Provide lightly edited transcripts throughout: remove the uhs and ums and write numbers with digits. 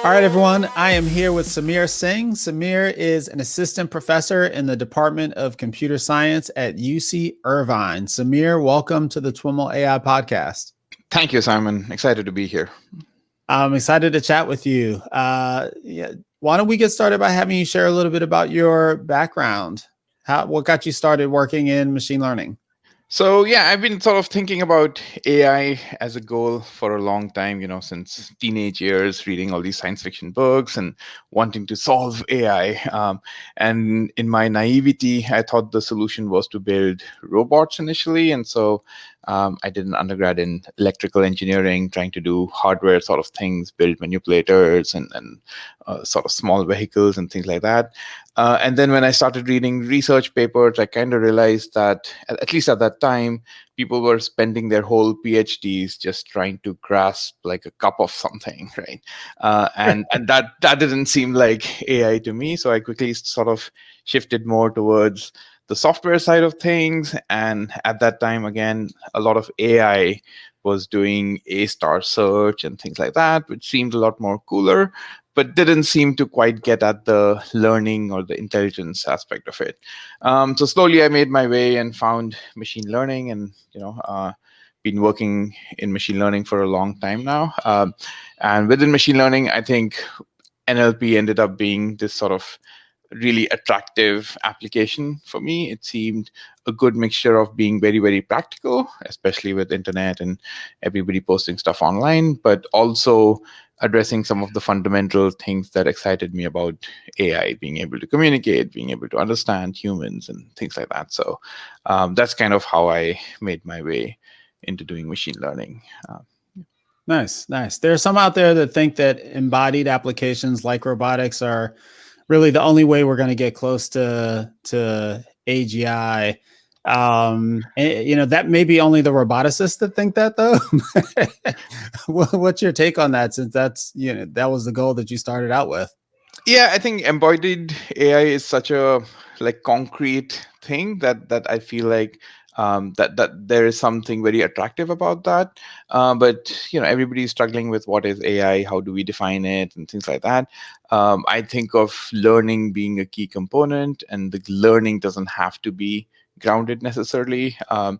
All right, everyone. I am here with Sameer Singh. Sameer is an assistant professor in the Department of Computer Science at UC Irvine. Sameer, welcome to the TWiML AI podcast. Thank you, Simon. Excited to be here. I'm excited to chat with you. Why don't we get started by having you share a little bit about your background? What got you started working in machine learning? So yeah, I've been sort of thinking about AI as a goal for a long time, since teenage years, reading all these science fiction books and wanting to solve AI. And in my naivety, I thought the solution was to build robots initially. And so I did an undergrad in electrical engineering, trying to do hardware sort of things, build manipulators and sort of small vehicles and things like that. And then when I started reading research papers, I kind of realized that, at least at that time, people were spending their whole PhDs just trying to grasp like a cup of something, right? And that didn't seem like AI to me. So I quickly sort of shifted more towards the software side of things. And at that time, again, a lot of AI was doing A-star search and things like that, which seemed a lot more cooler, but didn't seem to quite get at the learning or the intelligence aspect of it. So slowly I made my way and found machine learning, and been working in machine learning for a long time now. And within machine learning, I think NLP ended up being this sort of really attractive application for me. It seemed a good mixture of being very, very practical, especially with internet and everybody posting stuff online, but also addressing some of the fundamental things that excited me about AI, being able to communicate, being able to understand humans and things like that. So that's kind of how I made my way into doing machine learning. Nice. There are some out there that think that embodied applications like robotics are really the only way we're going to get close to AGI. And, that may be only the roboticists that think that, though. What's your take on that? Since that's, that was the goal that you started out with. Yeah, I think embodied AI is such a concrete thing that I feel like that there is something very attractive about that. But everybody's struggling with what is AI, how do we define it, and things like that. I think of learning being a key component, and the learning doesn't have to be grounded necessarily. And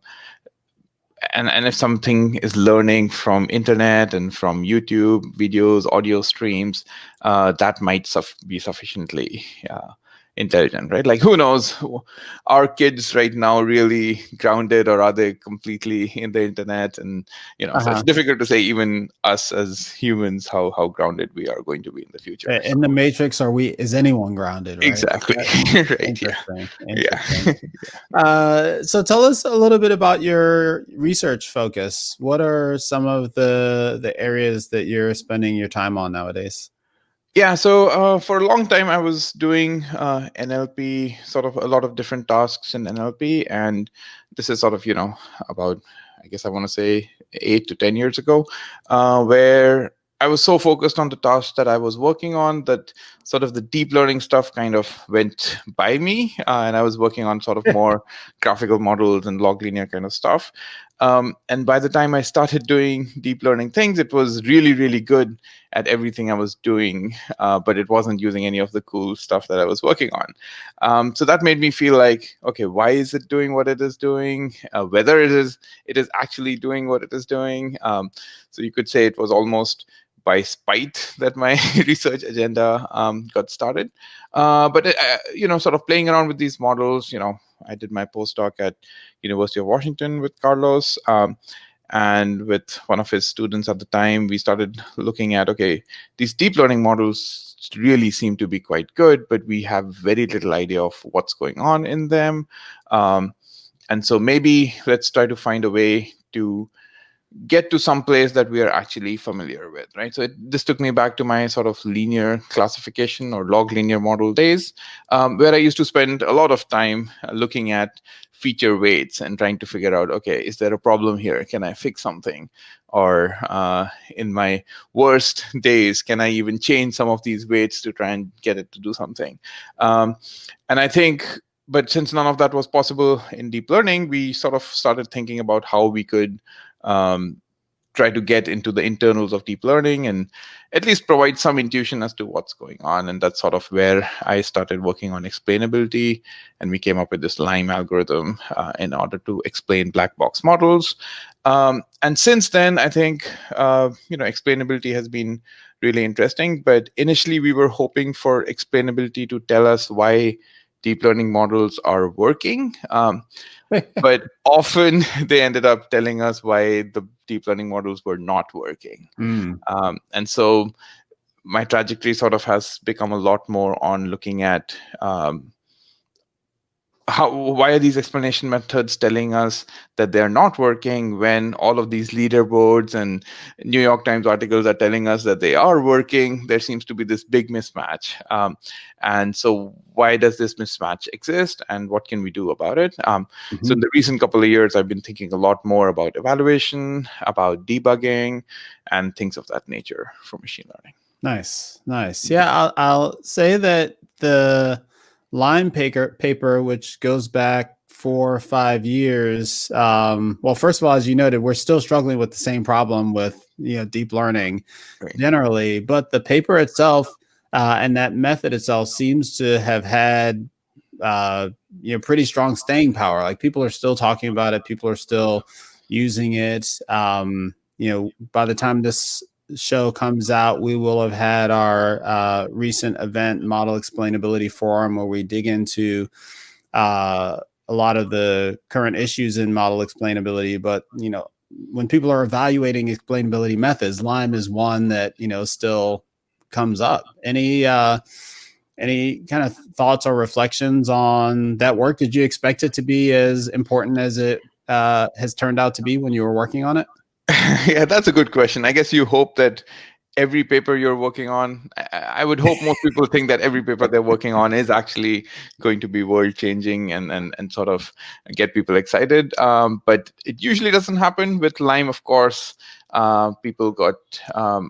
if something is learning from internet and from YouTube videos, audio streams, that might be sufficiently intelligent, right? Like, who knows? Are kids right now really grounded, or are they completely in the internet? And so it's difficult to say, even us as humans, how grounded we are going to be in the future. In the Matrix, is anyone grounded? Right? Exactly. Right. Interesting. Yeah. So tell us a little bit about your research focus. What are some of the areas that you're spending your time on nowadays? Yeah, so for a long time, I was doing NLP, sort of a lot of different tasks in NLP. And this is sort of, about, I guess I want to say 8 to 10 years ago, where I was so focused on the tasks that I was working on that sort of the deep learning stuff kind of went by me. And I was working on sort of more graphical models and log linear kind of stuff. And by the time I started doing deep learning things, it was really, really good at everything I was doing, but it wasn't using any of the cool stuff that I was working on. So that made me feel like, okay, why is it doing what it is doing? Whether it is actually doing what it is doing. So you could say it was almost by spite that my research agenda got started. But sort of playing around with these models, I did my postdoc at University of Washington with Carlos. And with one of his students at the time, we started looking at, okay, these deep learning models really seem to be quite good, but we have very little idea of what's going on in them. And so maybe let's try to find a way to get to some place that we are actually familiar with, right? So this took me back to my sort of linear classification or log linear model days, where I used to spend a lot of time looking at feature weights and trying to figure out, okay, is there a problem here? Can I fix something? Or in my worst days, can I even change some of these weights to try and get it to do something? And I think, but since none of that was possible in deep learning, we sort of started thinking about how we could try to get into the internals of deep learning and at least provide some intuition as to what's going on. And that's sort of where I started working on explainability, and we came up with this LIME algorithm in order to explain black box models. And since then, I think explainability has been really interesting. But initially, we were hoping for explainability to tell us why deep learning models are working. But often they ended up telling us why the deep learning models were not working. And so my trajectory sort of has become a lot more on looking at why are these explanation methods telling us that they're not working when all of these leaderboards and New York Times articles are telling us that they are working. There seems to be this big mismatch. And so why does this mismatch exist, and what can we do about it? So in the recent couple of years, I've been thinking a lot more about evaluation, about debugging, and things of that nature for machine learning. Nice. Yeah, I'll say that the LIME paper, which goes back 4 or 5 years. Well, first of all, as you noted, we're still struggling with the same problem with deep learning generally, but the paper itself and that method itself seems to have had pretty strong staying power. Like, people are still talking about it, people are still using it. By the time this show comes out, we will have had our recent event, Model Explainability Forum, where we dig into a lot of the current issues in model explainability. But when people are evaluating explainability methods, LIME is one that still comes up. Any kind of thoughts or reflections on that work? Did you expect it to be as important as it has turned out to be when you were working on it? Yeah, that's a good question. I guess you hope that every paper you're working on, I would hope most people think that every paper they're working on is actually going to be world changing and sort of get people excited. But it usually doesn't happen. With LIME, of course, people got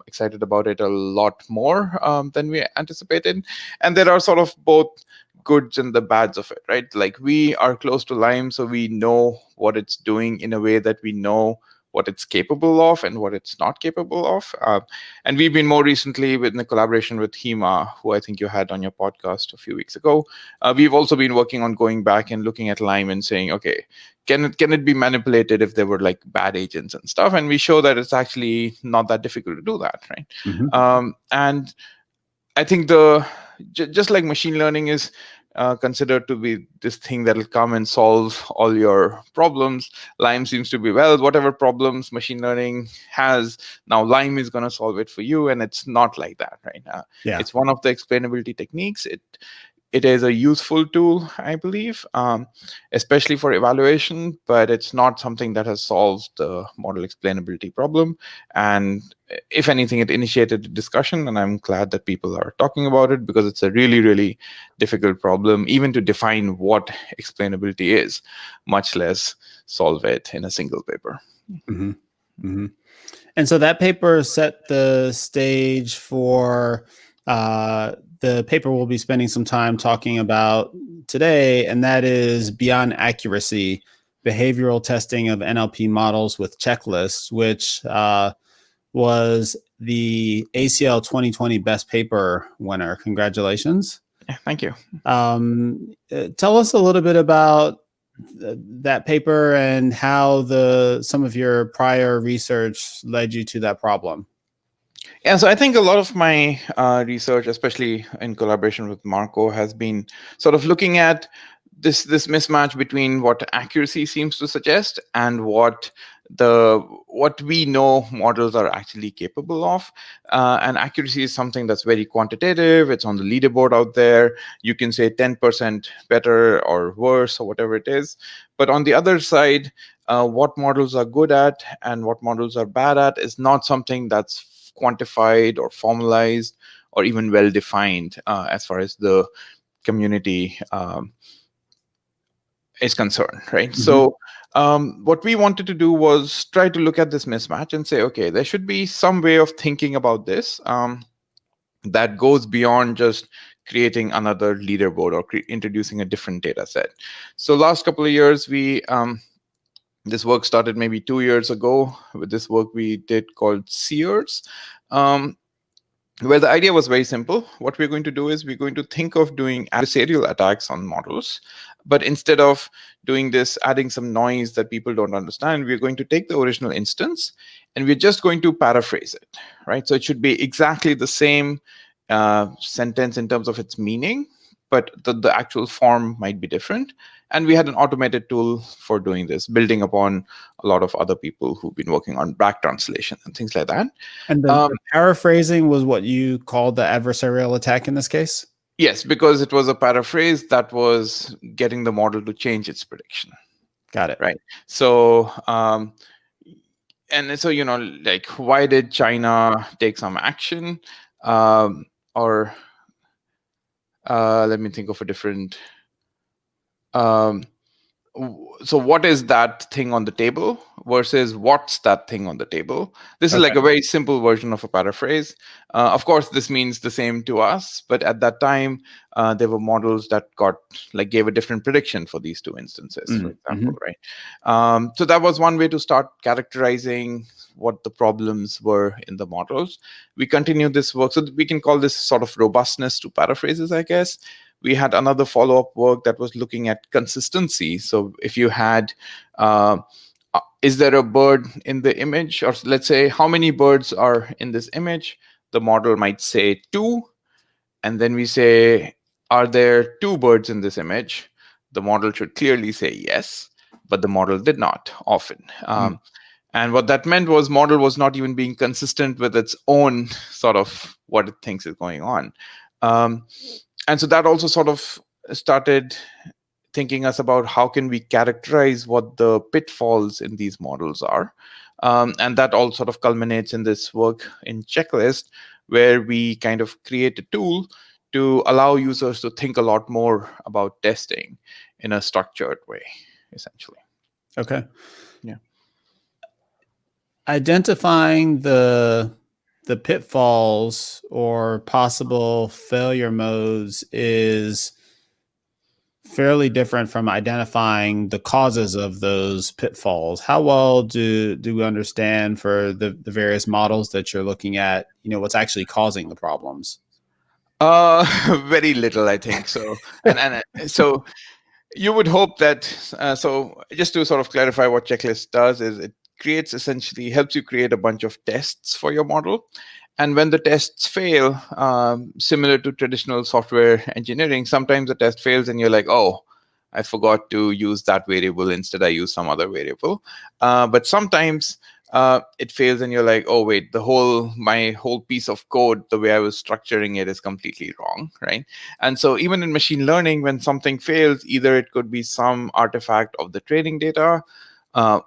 excited about it a lot more than we anticipated. And there are sort of both goods and the bads of it, right? Like, we are close to LIME, so we know what it's doing in a way that we know what it's capable of and what it's not capable of. And we've been more recently in a collaboration with Hema, who I think you had on your podcast a few weeks ago. We've also been working on going back and looking at LIME and saying, okay, can it be manipulated if there were like bad agents and stuff? And we show that it's actually not that difficult to do that, right? And I think just like machine learning is considered to be this thing that will come and solve all your problems, LIME seems to be, well, whatever problems machine learning has, now LIME is going to solve it for you. And it's not like that, right? It's one of the explainability techniques. It is a useful tool, I believe, especially for evaluation, but it's not something that has solved the model explainability problem. And if anything, it initiated a discussion, and I'm glad that people are talking about it, because it's a really, really difficult problem, even to define what explainability is, much less solve it in a single paper. And so that paper set the stage for the paper we'll be spending some time talking about today, and that is Beyond Accuracy, Behavioral Testing of NLP Models with Checklists, which was the ACL 2020 Best Paper winner. Congratulations. Yeah, thank you. Tell us a little bit about that paper and how some of your prior research led you to that problem. Yeah, so I think a lot of my research, especially in collaboration with Marco, has been sort of looking at this mismatch between what accuracy seems to suggest and what we know models are actually capable of. And accuracy is something that's very quantitative. It's on the leaderboard out there. You can say 10% better or worse or whatever it is. But on the other side, what models are good at and what models are bad at is not something that's quantified or formalized or even well defined as far as the community is concerned, right? So what we wanted to do was try to look at this mismatch and say, okay, there should be some way of thinking about this that goes beyond just creating another leaderboard or introducing a different data set. So last couple of years, we This work started maybe 2 years ago with this work we did called Sears, where the idea was very simple. What we're going to do is we're going to think of doing adversarial attacks on models. But instead of doing this, adding some noise that people don't understand, we're going to take the original instance and we're just going to paraphrase it, right? So it should be exactly the same sentence in terms of its meaning, but the actual form might be different. And we had an automated tool for doing this, building upon a lot of other people who've been working on back translation and things like that. And the paraphrasing was what you called the adversarial attack in this case? Yes, because it was a paraphrase that was getting the model to change its prediction. Got it. Right. So, and so, like, why did China take some action? Or let me think of a different. So what is that thing on the table versus what's that thing on the table? This is like a very simple version of a paraphrase. Of course, this means the same to us, but at that time, there were models that gave a different prediction for these two instances, for example, right? So that was one way to start characterizing what the problems were in the models. We continued this work, so we can call this sort of robustness to paraphrases, I guess. We had another follow-up work that was looking at consistency. So if you had, is there a bird in the image? Or let's say, how many birds are in this image? The model might say 2. And then we say, are there 2 birds in this image? The model should clearly say yes, but the model did not often. And what that meant was model was not even being consistent with its own sort of what it thinks is going on. And so that also sort of started thinking us about how can we characterize what the pitfalls in these models are. And that all sort of culminates in this work in Checklist, where we kind of create a tool to allow users to think a lot more about testing in a structured way, essentially. Okay. Yeah. Identifying the pitfalls or possible failure modes is fairly different from identifying the causes of those pitfalls. How well do we understand for the various models that you're looking at, what's actually causing the problems? Very little, I think. So, and so you would hope that, so just to sort of clarify what Checklist does is it helps you create a bunch of tests for your model. And when the tests fail, similar to traditional software engineering, sometimes the test fails and you're like, oh, I forgot to use that variable. Instead, I use some other variable. But sometimes it fails and you're like, oh, wait, my whole piece of code, the way I was structuring it is completely wrong, right? And so even in machine learning, when something fails, either it could be some artifact of the training data,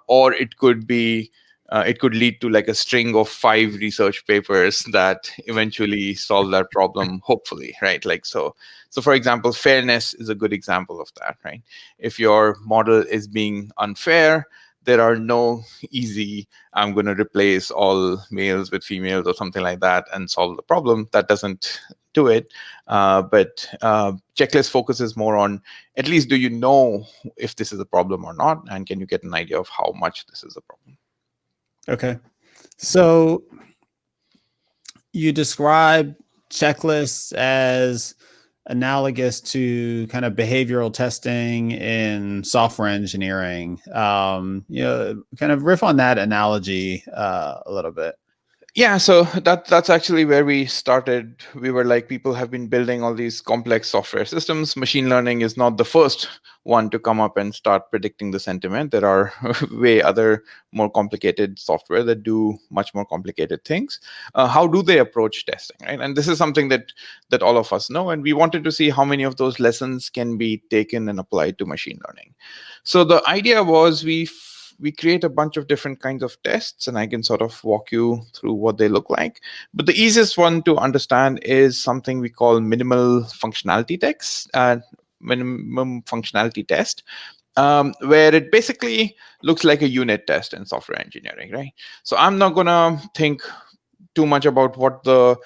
or it could be it could lead to like a string of 5 research papers that eventually solve that problem, hopefully, right? Like so for example, fairness is a good example of that, right? If your model is being unfair, there are no easy, I'm going to replace all males with females or something like that and solve the problem. That doesn't do it. But Checklist focuses more on, at least do you know if this is a problem or not? And can you get an idea of how much this is a problem? Okay. So you describe checklists as analogous to kind of behavioral testing in software engineering. Kind of riff on that analogy a little bit. Yeah, so that's actually where we started. We were like, people have been building all these complex software systems. Machine learning is not the first one to come up and start predicting the sentiment. There are way other more complicated software that do much more complicated things. How do they approach testing, right? And this is something that all of us know, and we wanted to see how many of those lessons can be taken and applied to machine learning. So the idea was we create a bunch of different kinds of tests, and I can sort of walk you through what they look like. But the easiest one to understand is something we call minimum functionality test, where it basically looks like a unit test in software engineering, right? So I'm not going to think too much about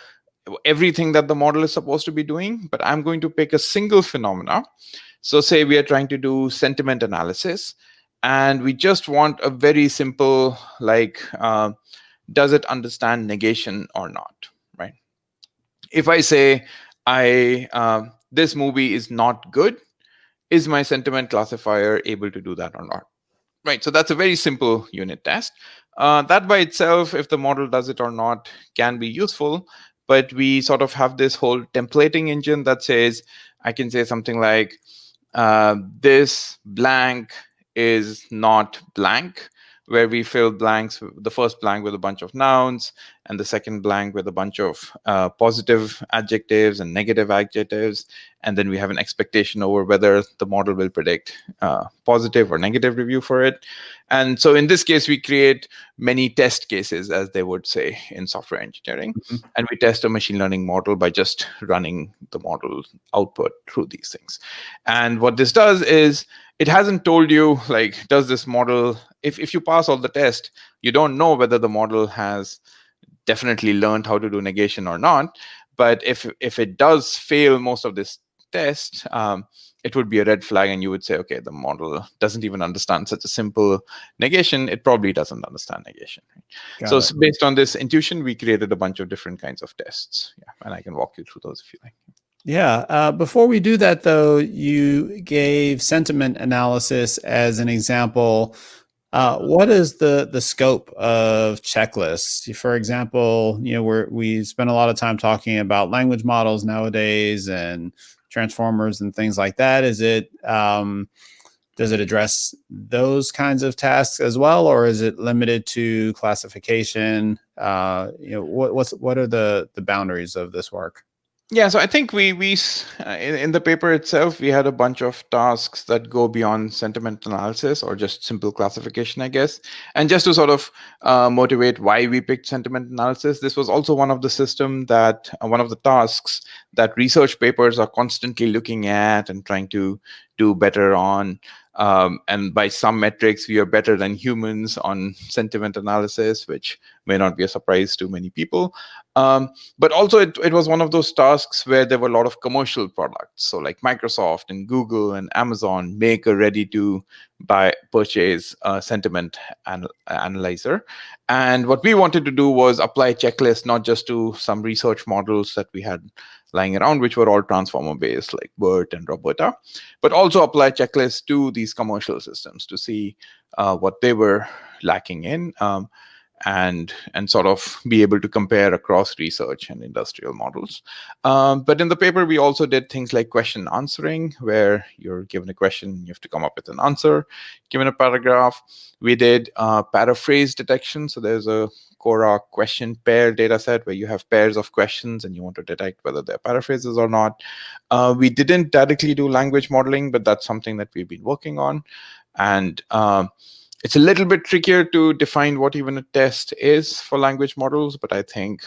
everything that the model is supposed to be doing, but I'm going to pick a single phenomena. So say we are trying to do sentiment analysis. and we just want a very simple, like, does it understand negation or not, right? If I say this movie is not good, is my sentiment classifier able to do that or not? Right. So that's a very simple unit test. That by itself, if the model does it or not, can be useful. But we sort of have this whole templating engine that says, I can say something like, this blank is not blank, where we fill blanks, the first blank with a bunch of nouns, and the second blank with a bunch of positive adjectives and negative adjectives. And then we have an expectation over whether the model will predict positive or negative review for it. And so in this case, we create many test cases, as they would say in software engineering. Mhm. And we test a machine learning model by just running the model output through these things. And what this does is, it hasn't told you, like, does this model, if you pass all the test, you don't know whether the model has definitely learned how to do negation or not. But if it does fail most of this test, it would be a red flag, and you would say, okay, the model doesn't even understand such a simple negation. It probably doesn't understand negation. Got So it. based on this intuition, we created a bunch of different kinds of tests. Yeah, and I can walk you through those if you like. Yeah. Before we do that, though, you gave sentiment analysis as an example. What is the scope of checklists? For example, we spend a lot of time talking about language models nowadays and transformers and things like that. Is it does it address those kinds of tasks as well, or is it limited to classification? What are the boundaries of this work? Yeah, so I think in the paper itself, we had a bunch of tasks that go beyond sentiment analysis or just simple classification, I guess. And just to sort of motivate why we picked sentiment analysis, this was also one of the tasks that research papers are constantly looking at and trying to do better on. And by some metrics, we are better than humans on sentiment analysis, which may not be a surprise to many people. But also, it was one of those tasks where there were a lot of commercial products. So like Microsoft and Google and Amazon make a ready-to-buy purchase sentiment analyzer. And what we wanted to do was apply checklists, not just to some research models that we had lying around, which were all transformer-based, like BERT and Roberta, but also apply checklists to these commercial systems to see what they were lacking in. And sort of be able to compare across research and industrial models. But in the paper, we also did things like question answering, where you're given a question, you have to come up with an answer, given a paragraph. We did paraphrase detection. So there's a Cora question pair data set where you have pairs of questions and you want to detect whether they're paraphrases or not. We didn't directly do language modeling, but that's something that we've been working on. And it's a little bit trickier to define what even a test is for language models, but I think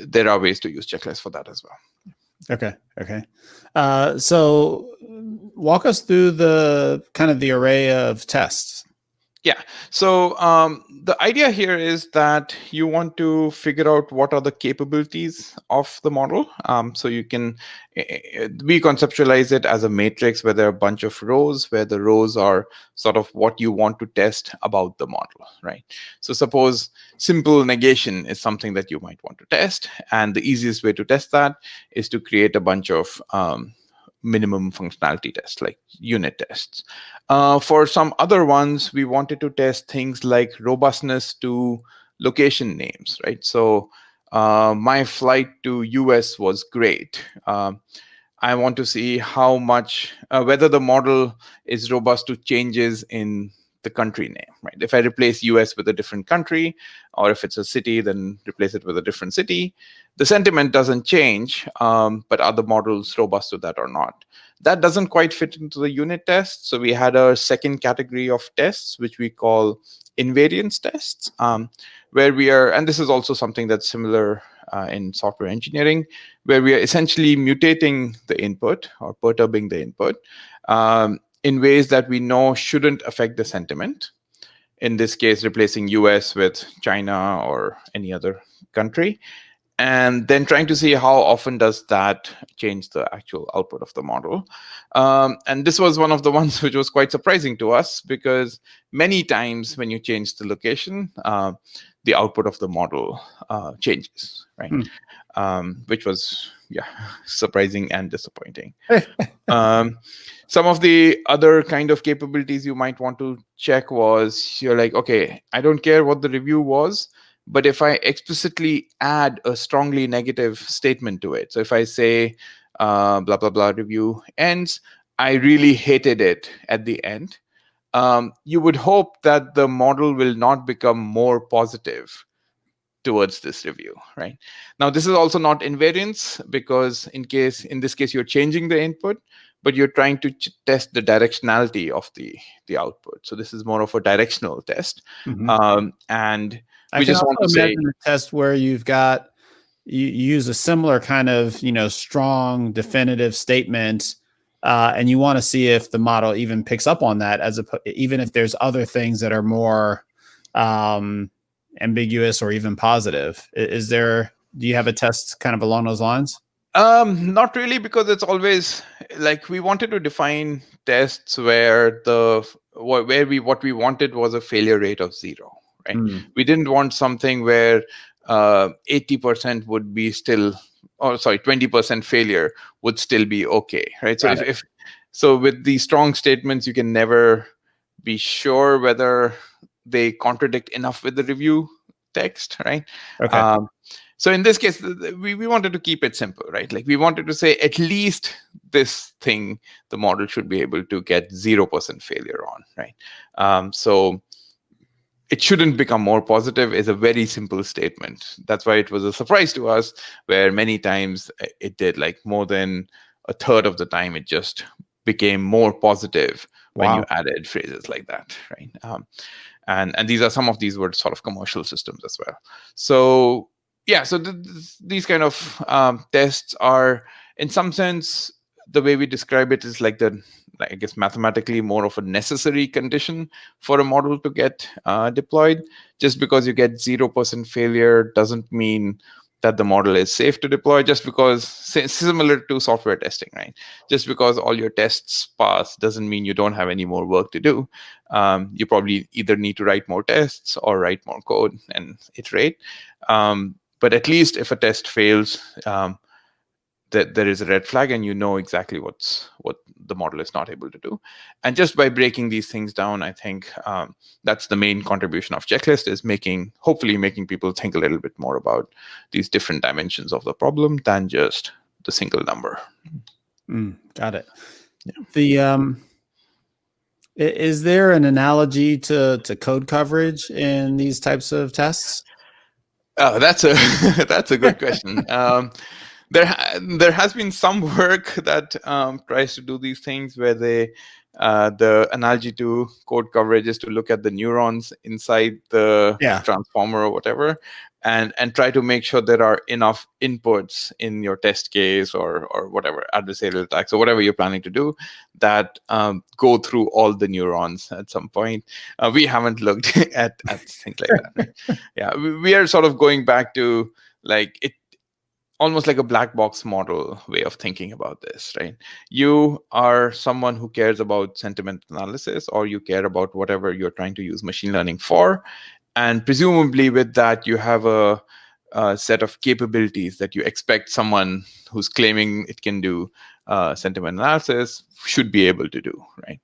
there are ways to use checklists for that as well. Okay. So walk us through the kind of the array of tests. Yeah. So the idea here is that you want to figure out what are the capabilities of the model. So we conceptualize it as a matrix where there are a bunch of rows, where the rows are sort of what you want to test about the model, right? So suppose simple negation is something that you might want to test. And the easiest way to test that is to create a bunch of minimum functionality tests, like unit tests. For some other ones, we wanted to test things like robustness to location names, right? So my flight to US was great. I want to see how much, whether the model is robust to changes in the country name, right? If I replace US with a different country, or if it's a city, then replace it with a different city. The sentiment doesn't change, but are the models robust to that or not? That doesn't quite fit into the unit test. So we had a second category of tests, which we call invariance tests, where we are, and this is also something that's similar in software engineering, where we are essentially mutating the input or perturbing the input in ways that we know shouldn't affect the sentiment. In this case, replacing US with China or any other country. and then trying to see how often does that change the actual output of the model. And this was one of the ones which was quite surprising to us, because many times when you change the location, the output of the model changes, right? Which was, surprising and disappointing. Some of the other kind of capabilities you might want to check was, you're like, okay, I don't care what the review was, but if I explicitly add a strongly negative statement to it, so if I say blah, blah, blah, review ends, I really hated it at the end, you would hope that the model will not become more positive towards this review, right? Now, this is also not invariance, because in this case, you're changing the input, but you're trying to test the directionality of the output. So this is more of a directional test. And we just want to say, imagine a test where you use a similar kind of, strong definitive statement, and you want to see if the model even picks up on that, even if there's other things that are more ambiguous or even positive. Do you have a test kind of along those lines? Not really, because it's always like, we wanted to define tests where what we wanted was a failure rate of 0, right? We didn't want something where 80% would be still, 20% failure would still be okay, right? So so with these strong statements, you can never be sure whether they contradict enough with the review text, right? Okay. So in this case, we wanted to keep it simple, right? Like, we wanted to say at least this thing, the model should be able to get 0% failure on, right? So it shouldn't become more positive is a very simple statement. That's why it was a surprise to us, where many times it did, like, more than a third of the time, it just became more positive when you added phrases like that, right? And these were sort of commercial systems as well. So these kind of tests are, in some sense, the way we describe it is like I guess mathematically more of a necessary condition for a model to get deployed. Just because you get 0% failure doesn't mean that the model is safe to deploy, just because, similar to software testing, right? Just because all your tests pass doesn't mean you don't have any more work to do. You probably either need to write more tests or write more code and iterate. But at least if a test fails, that there is a red flag, and you know exactly what the model is not able to do. And just by breaking these things down, I think that's the main contribution of checklist, is hopefully making people think a little bit more about these different dimensions of the problem than just the single number. Got it. Yeah. Is there an analogy to code coverage in these types of tests? Oh, that's a good question. There has been some work that tries to do these things, where the analogy to code coverage is to look at the neurons inside the transformer or whatever, and try to make sure there are enough inputs in your test case or whatever adversarial attacks or whatever you're planning to do that go through all the neurons at some point. We haven't looked at things like that. Yeah, we are sort of going back to, like, it almost like a black box model way of thinking about this, right? You are someone who cares about sentiment analysis, or you care about whatever you're trying to use machine learning for. And presumably with that, you have a set of capabilities that you expect someone who's claiming it can do sentiment analysis should be able to do, right?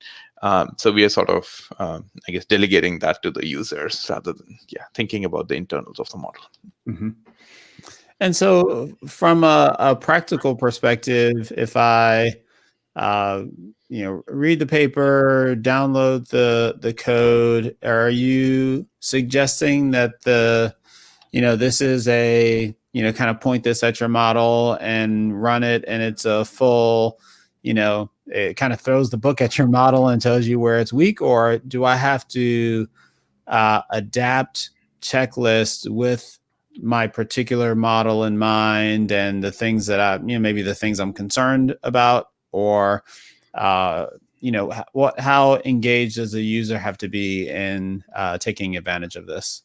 So we are sort of, I guess, delegating that to the users rather than thinking about the internals of the model. And so from a practical perspective, if I read the paper, download the code, are you suggesting that this is a, kind of point this at your model and run it, and it's a full, it kind of throws the book at your model and tells you where it's weak? Or do I have to adapt checklists with my particular model in mind and the things that maybe the things I'm concerned about? Or how engaged does the user have to be in taking advantage of this?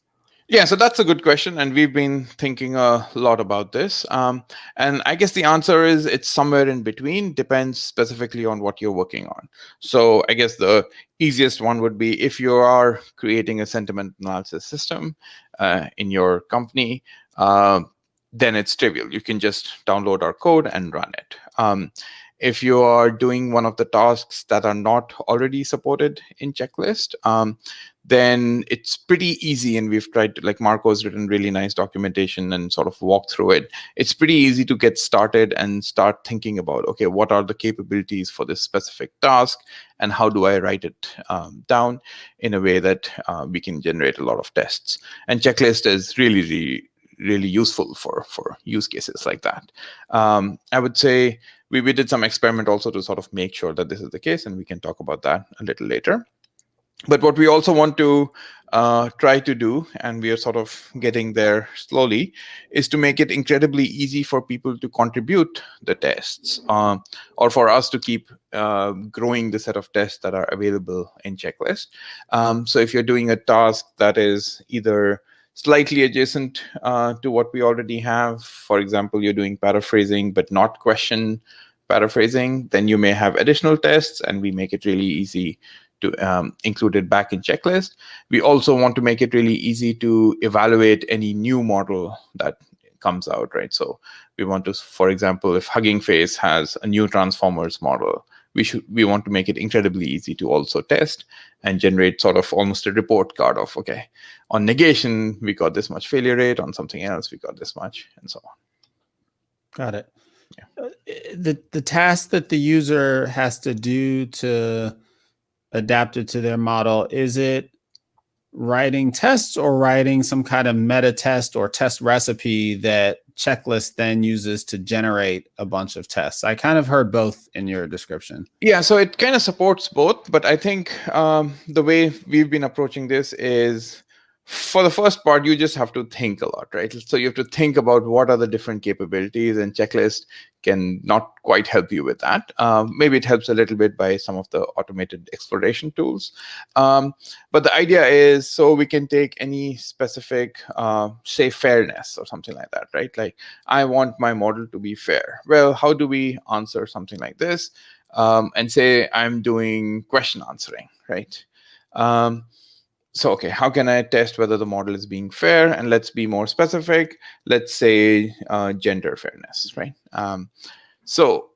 Yeah, so that's a good question, and we've been thinking a lot about this. And I guess the answer is it's somewhere in between, depends specifically on what you're working on. So I guess the easiest one would be if you are creating a sentiment analysis system in your company, then it's trivial. You can just download our code and run it. If you are doing one of the tasks that are not already supported in checklist, then it's pretty easy. And we've tried to, like Marco's written really nice documentation and sort of walk through it. It's pretty easy to get started and start thinking about, okay, what are the capabilities for this specific task and how do I write it down in a way that we can generate a lot of tests. And checklist is really useful for use cases like that. I would say we did some experiment also to sort of make sure that this is the case, and we can talk about that a little later. But what we also want to try to do, and we are sort of getting there slowly, is to make it incredibly easy for people to contribute the tests, or for us to keep growing the set of tests that are available in checklist. So if you're doing a task that is either slightly adjacent to what we already have, for example, you're doing paraphrasing but not question paraphrasing, then you may have additional tests, and we make it really easy to include it back in checklist. We also want to make it really easy to evaluate any new model that comes out, right? So we want to, for example, if Hugging Face has a new transformers model, we want to make it incredibly easy to also test and generate sort of almost a report card of, okay, on negation, we got this much failure rate, on something else, we got this much, and so on. Got it. Yeah. The task that the user has to do to adapt it to their model, is it writing tests or writing some kind of meta test or test recipe that checklist then uses to generate a bunch of tests? I kind of heard both in your description. Yeah, so it kind of supports both, but I think the way we've been approaching this is, for the first part, you just have to think a lot, right? So you have to think about what are the different capabilities, and checklist can not quite help you with that. Maybe it helps a little bit by some of the automated exploration tools. But the idea is, so we can take any specific, say, fairness or something like that, right? Like, I want my model to be fair. Well, how do we answer something like this? And say I'm doing question answering, right? So, okay, how can I test whether the model is being fair? And let's be more specific. Let's say gender fairness, right? So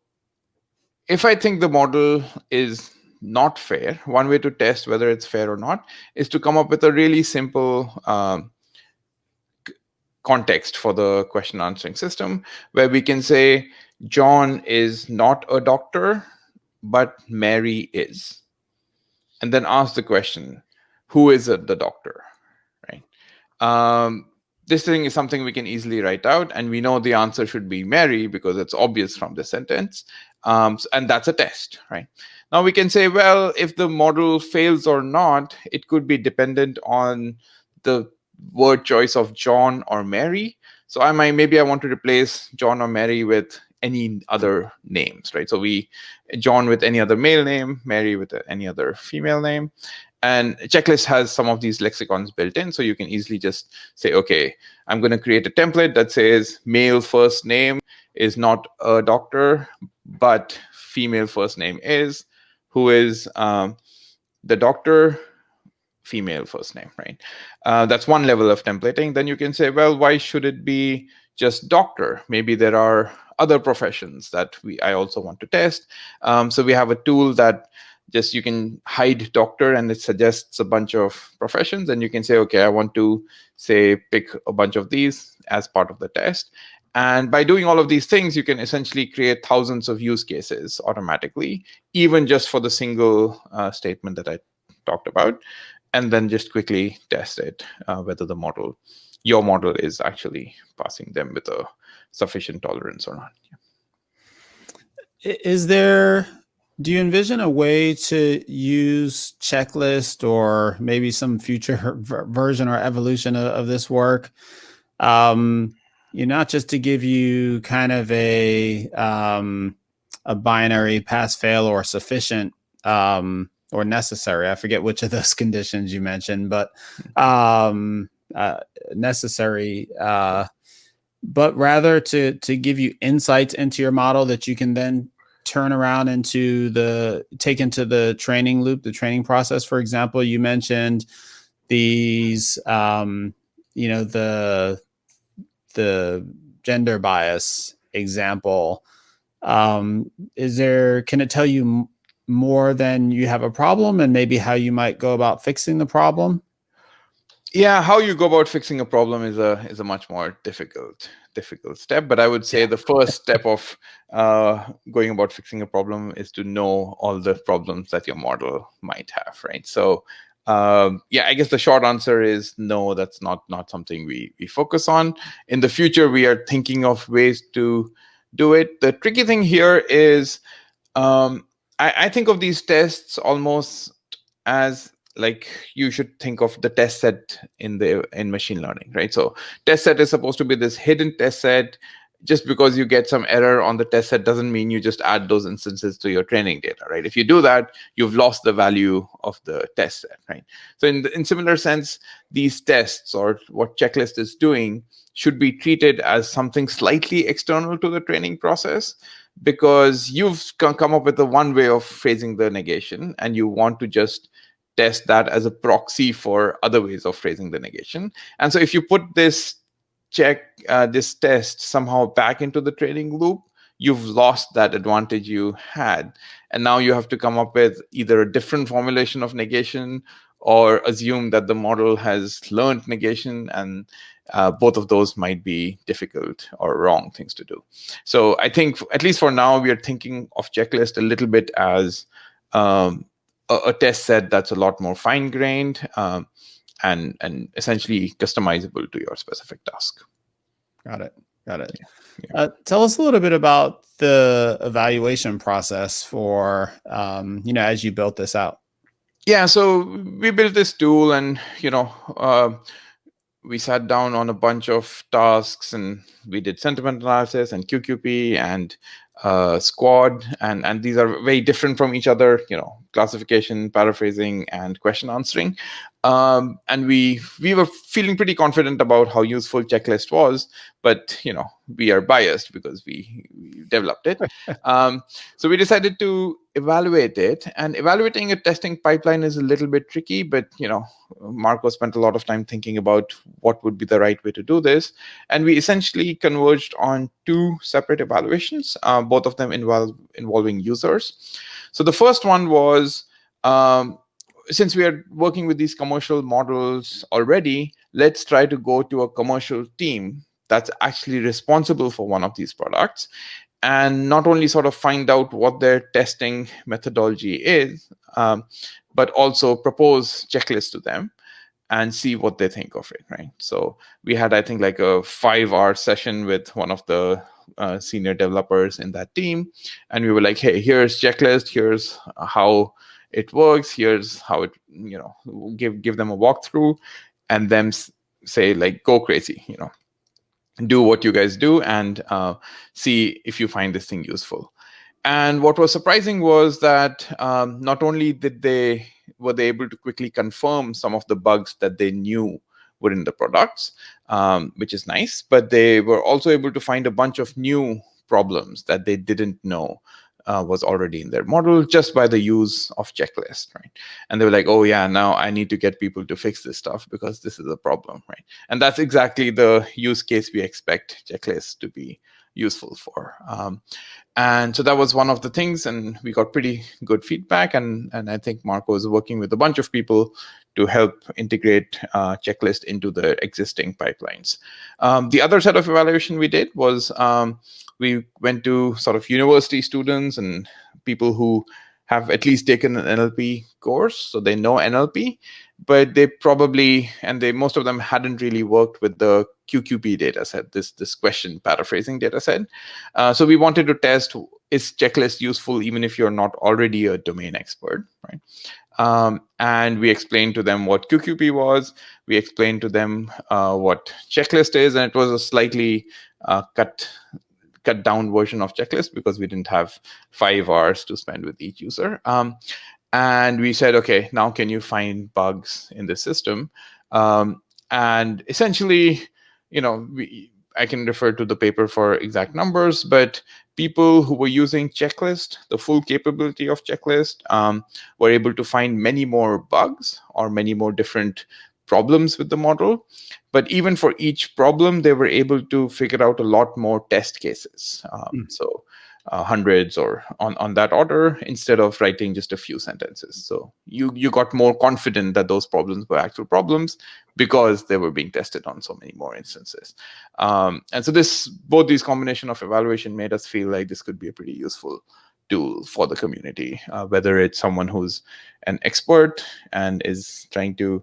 if I think the model is not fair, one way to test whether it's fair or not is to come up with a really simple context for the question answering system, where we can say John is not a doctor, but Mary is. And then ask the question, who is the doctor, right? This thing is something we can easily write out, and we know the answer should be Mary because it's obvious from the sentence. And that's a test, right? Now we can say, well, if the model fails or not, it could be dependent on the word choice of John or Mary. So maybe I want to replace John or Mary with any other names, right? So John with any other male name, Mary with any other female name. And checklist has some of these lexicons built in, so you can easily just say, okay, I'm going to create a template that says male first name is not a doctor, but female first name is, who is the doctor, female first name, right? That's one level of templating. Then you can say, well, why should it be just doctor? Maybe there are other professions that I also want to test. So we have a tool that just you can hide doctor, and it suggests a bunch of professions, and you can say, okay, I want to say pick a bunch of these as part of the test. And by doing all of these things, you can essentially create thousands of use cases automatically, even just for the single statement that I talked about, and then just quickly test it, whether your model is actually passing them with a sufficient tolerance or not. Do you envision a way to use checklist or maybe some future version or evolution of this work? Not just to give you kind of a binary pass fail or sufficient or necessary. I forget which of those conditions you mentioned, but necessary, but rather to give you insights into your model that you can then turn around take into the training loop, the training process. For example, you mentioned these, the gender bias example. Can it tell you more than you have a problem, and maybe how you might go about fixing the problem? Yeah, how you go about fixing a problem is a much more difficult step. But I would say the first step of going about fixing a problem is to know all the problems that your model might have, right? So I guess the short answer is no, that's not something we focus on. In the future, we are thinking of ways to do it. The tricky thing here is I think of these tests almost as like you should think of the test set in machine learning, right? So test set is supposed to be this hidden test set. Just because you get some error on the test set doesn't mean you just add those instances to your training data, right? If you do that, you've lost the value of the test set, right? So in similar sense, these tests, or what checklist is doing, should be treated as something slightly external to the training process, because you've come up with the one way of phrasing the negation, and you want to just test that as a proxy for other ways of phrasing the negation. And so if you put this test somehow back into the training loop, you've lost that advantage you had. And now you have to come up with either a different formulation of negation or assume that the model has learned negation, and both of those might be difficult or wrong things to do. So I think, at least for now, we are thinking of checklist a little bit as a test set that's a lot more fine-grained and essentially customizable to your specific task. Got it. Yeah. Tell us a little bit about the evaluation process for, as you built this out. Yeah, so we built this tool, and we sat down on a bunch of tasks, and we did sentiment analysis and QQP and squad, and these are very different from each other, classification, paraphrasing, and question answering. And we were feeling pretty confident about how useful checklist was, but we are biased because we developed it. So we decided to evaluate it, and evaluating a testing pipeline is a little bit tricky, but Marco spent a lot of time thinking about what would be the right way to do this, and we essentially converged on two separate evaluations, both of them involving users. So the first one was, since we are working with these commercial models already, let's try to go to a commercial team that's actually responsible for one of these products, and not only sort of find out what their testing methodology is, but also propose checklists to them and see what they think of it, right? So we had, I think, like a 5-hour session with one of the senior developers in that team, and we were like, hey, here's checklist, here's how it works, here's how it, give them a walkthrough, and then say, like, go crazy, do what you guys do, and see if you find this thing useful. And what was surprising was that not only were they able to quickly confirm some of the bugs that they knew were in the products, which is nice, but they were also able to find a bunch of new problems that they didn't know was already in their model just by the use of checklist, right? And they were like, oh yeah, now I need to get people to fix this stuff because this is a problem, right? And that's exactly the use case we expect checklists to be useful for. And so that was one of the things, and we got pretty good feedback, and I think Marco is working with a bunch of people to help integrate checklist into the existing pipelines. The other set of evaluation we did was we went to sort of university students and people who have at least taken an NLP course, so they know NLP, but they probably, and most of them hadn't really worked with the QQP data set, this question paraphrasing data set. So we wanted to test, is checklist useful even if you're not already a domain expert, right? And we explained to them what QQP was. We explained to them what checklist is, and it was a slightly cut down version of checklist because we didn't have 5 hours to spend with each user. And we said, okay, now can you find bugs in the system? And essentially, I can refer to the paper for exact numbers, but people who were using checklist, the full capability of checklist, were able to find many more bugs or many more different problems with the model. But even for each problem, they were able to figure out a lot more test cases. So hundreds or on that order, instead of writing just a few sentences. So you got more confident that those problems were actual problems because they were being tested on so many more instances. And so both these combination of evaluation made us feel like this could be a pretty useful tool for the community, whether it's someone who's an expert and is trying to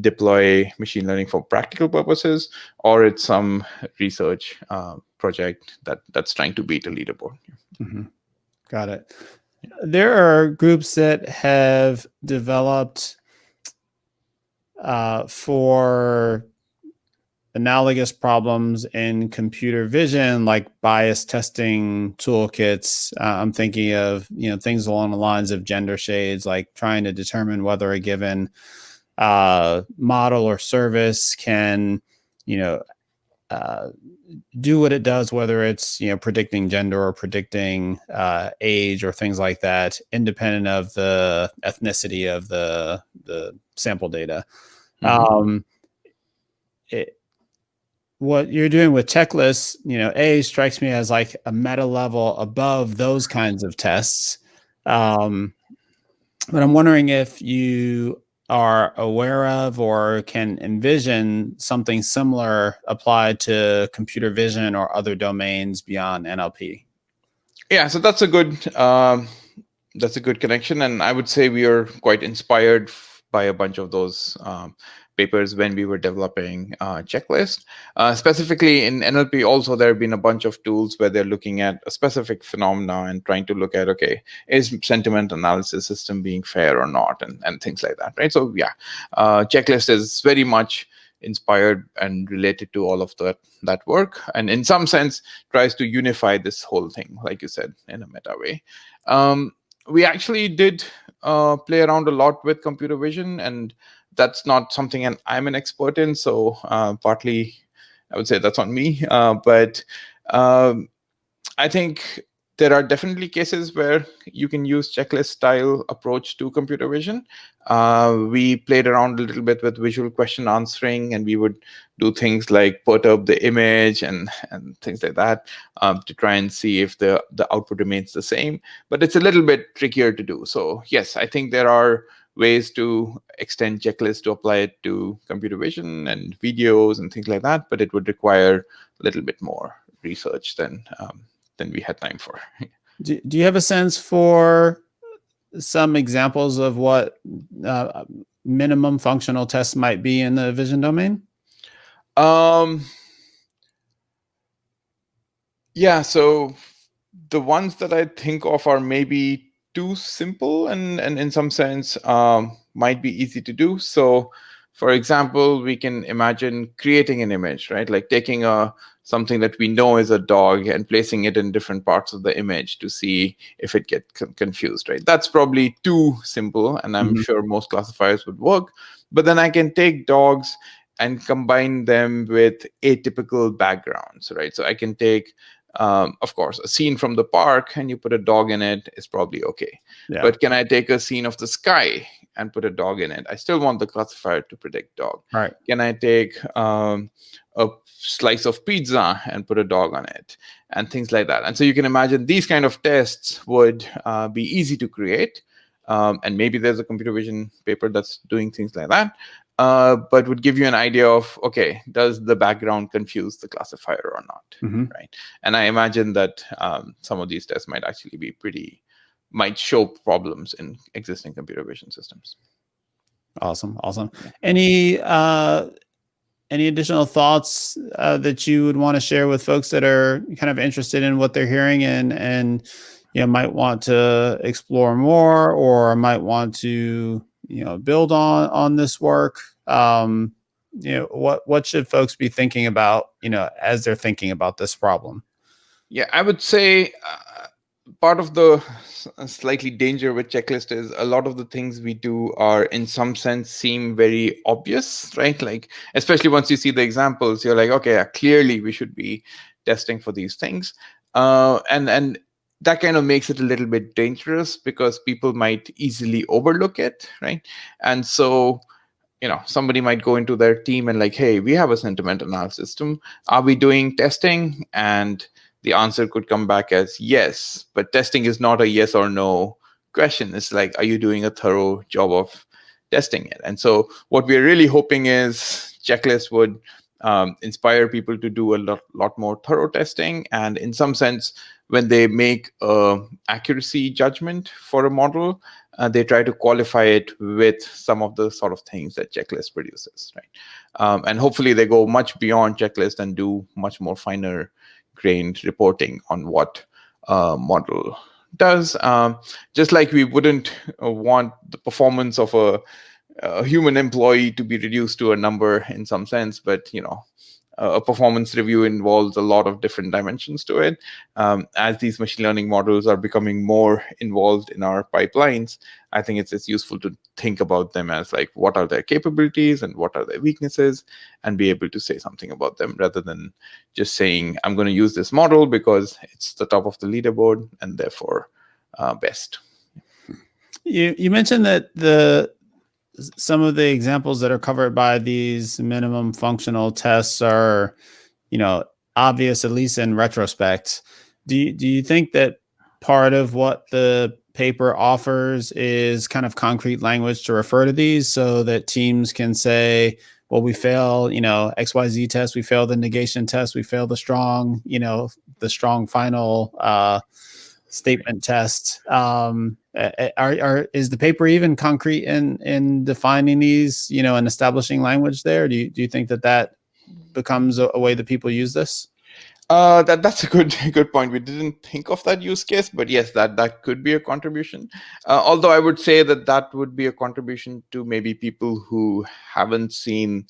deploy machine learning for practical purposes, or it's some research project that's trying to beat a leaderboard. Mm-hmm. Got it. There are groups that have developed for analogous problems in computer vision, like bias testing toolkits. I'm thinking of things along the lines of gender shades, like trying to determine whether a given model or service can do what it does, whether it's predicting gender or predicting age or things like that, independent of the ethnicity of the sample data. Mm-hmm. What you're doing with checklists, strikes me as like a meta level above those kinds of tests. But I'm wondering if you are aware of or can envision something similar applied to computer vision or other domains beyond NLP. Yeah, so that's a good connection, and I would say we are quite inspired by a bunch of those papers when we were developing checklist. Specifically in NLP, also there have been a bunch of tools where they're looking at a specific phenomena and trying to look at, okay, is sentiment analysis system being fair or not, and things like that, right? So yeah, checklist is very much inspired and related to all of that work, and in some sense tries to unify this whole thing, like you said, in a meta way. We actually did play around a lot with computer vision, and that's not something I'm an expert in, so partly I would say that's on me. But I think there are definitely cases where you can use checklist style approach to computer vision. We played around a little bit with visual question answering, and we would do things like perturb the image and things like that to try and see if the output remains the same. But it's a little bit trickier to do. So yes, I think there are ways to extend checklists to apply it to computer vision and videos and things like that, but it would require a little bit more research than we had time for. Do you have a sense for some examples of what minimum functional tests might be in the vision domain? Yeah, so the ones that I think of are maybe too simple and in some sense might be easy to do. So for example, we can imagine creating an image, right? Like taking something that we know is a dog and placing it in different parts of the image to see if it gets confused, right? That's probably too simple, and I'm sure most classifiers would work. But then I can take dogs and combine them with atypical backgrounds, right? So I can take of course, a scene from the park and you put a dog in it is probably okay. Yeah. But can I take a scene of the sky and put a dog in it? I still want the classifier to predict dog. Right. Can I take a slice of pizza and put a dog on it and things like that? And so you can imagine these kind of tests would be easy to create. And maybe there's a computer vision paper that's doing things like that. But would give you an idea of, okay, does the background confuse the classifier or not, right? And I imagine that some of these tests might actually be might show problems in existing computer vision systems. Awesome. Any additional thoughts that you would want to share with folks that are kind of interested in what they're hearing and might want to explore more or might want to build on this work? What should folks be thinking about as they're thinking about this problem? Yeah, I would say part of the slightly danger with checklist is a lot of the things we do are in some sense seem very obvious, right? Like, especially once you see the examples, you're like, okay, clearly we should be testing for these things. And that kind of makes it a little bit dangerous because people might easily overlook it, right? And so somebody might go into their team and like, hey, we have a sentiment analysis system. Are we doing testing? And the answer could come back as yes, but testing is not a yes or no question. It's like, are you doing a thorough job of testing it? And so what we're really hoping is checklist would inspire people to do a lot more thorough testing. And in some sense, when they make a accuracy judgment for a model, they try to qualify it with some of the sort of things that checklist produces, right? And hopefully they go much beyond checklist and do much more finer grained reporting on what a model does. Just like we wouldn't want the performance of a human employee to be reduced to a number in some sense, but a performance review involves a lot of different dimensions to it. As these machine learning models are becoming more involved in our pipelines, I think it's useful to think about them as like, what are their capabilities and what are their weaknesses, and be able to say something about them rather than just saying, I'm going to use this model because it's the top of the leaderboard and therefore best. You mentioned that some of the examples that are covered by these minimum functional tests are, obvious, at least in retrospect. Do you think that part of what the paper offers is kind of concrete language to refer to these so that teams can say, well, we fail, XYZ test, we fail the negation test, we fail the strong final statement test. Is the paper even concrete in defining these, and establishing language there? Do you think that becomes a way that people use this? That's a good point. We didn't think of that use case, but yes, that could be a contribution. Although I would say that would be a contribution to maybe people who haven't seen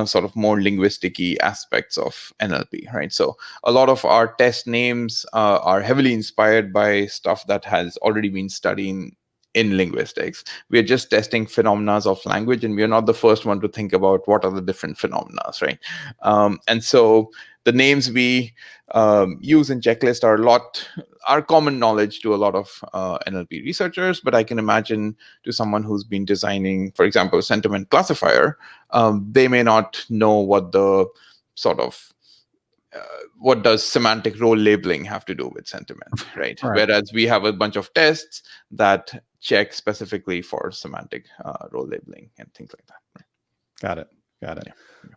sort of more linguistic-y aspects of NLP, right? So a lot of our test names are heavily inspired by stuff that has already been studied in linguistics. We are just testing phenomena of language, and we are not the first one to think about what are the different phenomena, right? And so the names we use in checklist are common knowledge to a lot of NLP researchers, but I can imagine to someone who's been designing, for example, a sentiment classifier, they may not know what the sort of what does semantic role labeling have to do with sentiment, right? Whereas we have a bunch of tests that check specifically for semantic role labeling and things like that. Right? Got it. Yeah.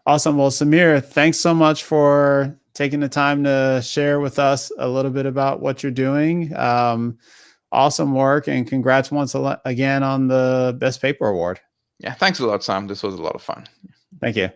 Awesome. Well, Sameer, thanks so much for taking the time to share with us a little bit about what you're doing. Awesome work, and congrats once again on the Best Paper Award. Yeah, thanks a lot, Sam. This was a lot of fun. Thank you.